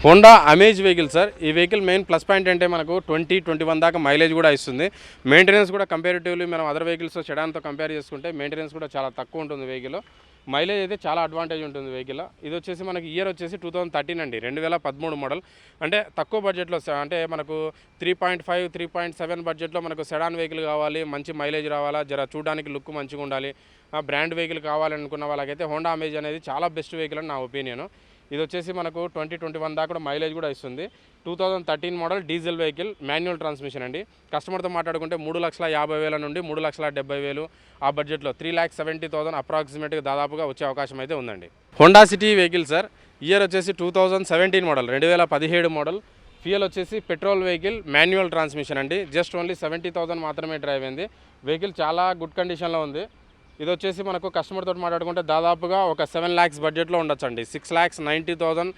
Honda amaze vehicle sir. ఈ vehicle main plus point అంటే మనకు 20-21 దాకా మైలేజ్ కూడా ఇస్తుంది. మెయింటెనెన్స్ కూడా కంపారిటివ్లీ మనం అదర్ వెహికల్స్ సెడాన్తో కంపేర్ చేసుకుంటే మెయింటెనెన్స్ కూడా చాలా తక్కువ ఉంటుంది వెహికల్. మైలేజ్ అయితే చాలా అడ్వాంటేజ్ ఉంటుంది వెహికల్. ఇది వచ్చేసి మనకి ఇయర్ వచ్చేసి 2013 అండి, 2013 మోడల్. అంటే తక్కువ బడ్జెట్లో, అంటే మనకు 3.5, 3.7 బడ్జెట్లో మనకు సెడాన్ వెహికల్ కావాలి, మంచి మైలేజ్ రావాలా, జర చూడడానికి లుక్ మంచిగా ఉండాలి, బ్రాండ్ వెహికల్ కావాలనుకున్న వాళ్ళకైతే హోండా అమేజ్ అనేది చాలా బెస్ట్ వెహికల్ అని నా ఒపీనియన్. ఇది వచ్చేసి మనకు 20-21 దాకా కూడా మైలేజ్ కూడా ఇస్తుంది. 2013 model diesel vehicle, manual transmission అండి. కస్టమర్తో మాట్లాడుకుంటే 3,50,000 నుండి 3,70,000 ఆ బడ్జెట్లో 3,70,000 అప్రాక్సిమేట్గా దాదాపుగా వచ్చే అవకాశం అయితే ఉందండి. Honda city vehicle sir. Year వచ్చేసి 2017 మోడల్, 2017 మోడల్. ఫ్యూయల్ వచ్చేసి పెట్రోల్ వెహికల్, మాన్యువల్ ట్రాన్స్మిషన్ అండి. జస్ట్ ఓన్లీ 70,000 మాత్రమే డ్రైవ్ అయింది. వెహికల్ చాలా గుడ్ కండిషన్లో ఉంది. ఇది వచ్చేసి మనకు కస్టమర్ తోటి మాట్లాడుకుంటే దాదాపుగా ఒక 7 lakhs బడ్జెట్లో ఉండొచ్చు అండి. 6,90,000,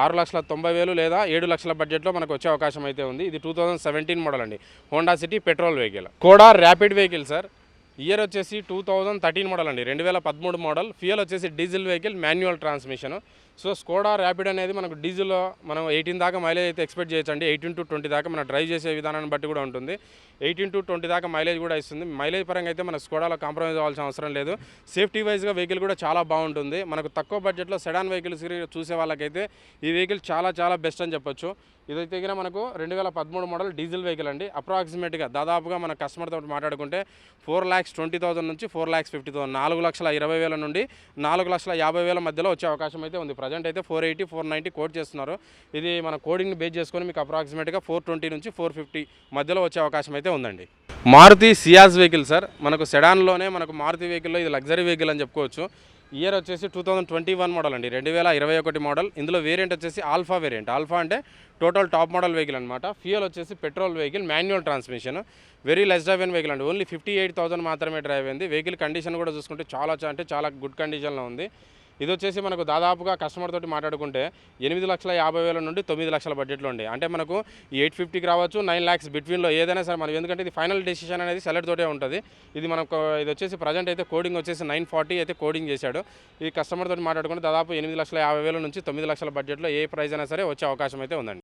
6,90,000 లేదా 7 లక్షల బడ్జెట్లో మనకు వచ్చే అవకాశం అయితే ఉంది. ఇది 2017 మోడల్ అండి, హోండా సిటీ పెట్రోల్ వెహికల్. కోడా ర్యాపిడ్ వెహికల్ సార్. ఇయర్ వచ్చేసి 2013 మోడల్ అండి, 2013 మోడల్. ఫ్యూయల్ వచ్చేసి diesel vehicle, manual transmission. So Skoda rapid అనేది మనకు డీజిల్లో మనం 18 దాకా మైలేజ్ అయితే ఎక్స్పెక్ట్ చేయొచ్చు అండి. 18-20 దాకా మనం డ్రైవ్ చేసే విధానాన్ని బట్టి కూడా ఉంటుంది. 18-20 దాకా మైలేజ్ కూడా ఇస్తుంది. మైలేజ్ పరంగా అయితే మన స్కోడాలో కాంప్రమైజ్ అవ్వాల్సిన అవసరం లేదు. సేఫ్టీ వైజ్గా వెహికల్ కూడా చాలా బాగుంటుంది. మనకు తక్కువ బడ్జెట్లో సెడాన్ వెహికల్స్ చూసే వాళ్ళకైతే ఈ వెహికల్ చాలా చాలా బెస్ట్ అని చెప్పొచ్చు. ఇదైతే కనుక మనకు 2013 మోడల్ డీజిల్ వెహికల్ అండి. అప్రాక్సిమేట్గా దాదాపుగా మన కస్టమర్తో మాట్లాడుకుంటే 4,20,000 నుంచి 4,50,000, 4,20,000 నుండి 4,50,000 మధ్యలో వచ్చే అవకాశం అయితే ఉంది. ప్రజెంట్ అయితే 480, 490 కోడ్ చేస్తున్నారు. ఇది మన కోడింగ్ని బేస్ చేసుకొని మీకు అప్రాక్సిమేట్గా 420 నుంచి 450 మధ్యలో వచ్చే అవకాశం అయితే ఉందండి. Maruti Ciaz vehicle sir. మనకు సెడాన్లోనే మనకు మారుతి వెహికల్లో ఇది లగ్జరీ వెహికల్ అని చెప్పుకోవచ్చు. ఇయర్ వచ్చేసి 2021 మోడల్ అండి, 2021 మోడల్. ఇందులో వేరియంట్ వచ్చేసి ఆల్ఫా వేరియంట్. ఆల్ఫా అంటే టోటల్ టాప్ మోడల్ వెహికల్ అనమాట. ఫ్యూయల్ వచ్చేసి petrol vehicle, manual transmission. Very less drive vehicle అండి. ఓన్లీ 58,000 మాత్రమే డ్రైవ్ అయింది. వెహికల్ కండిషన్ కూడా చూసుకుంటే చాలా గుడ్ కండిషన్లో ఉంది. ఇది వచ్చేసి మనకు దాదాపుగా కస్టమర్ తోటి మాట్లాడుకుంటే 8,50,000 నుండి 9 లక్షల బడ్జెట్లో ఉండే. అంటే మనకు 850కి రావచ్చు, 9 lakhs బిట్వీన్లో ఏదైనా సరే మనం, ఎందుకంటే ఇది ఫైనల్ డెసిషన్ అనేది సెల్లర్ తోటే ఉంటుంది. ఇది మనకు ఇది వచ్చేసి ప్రజెంట్ అయితే కోడింగ్ వచ్చేసి 940 అయితే కోడింగ్ చేశాడు. ఈ కస్టమర్ తోటి మాట్లాడుకుంటే దాదాపు 8,50,000 నుంచి 9 లక్షల బడ్జెట్లో ఏ ప్రైస్ అయినా సరే వచ్చే అవకాశం అయితే ఉందండి.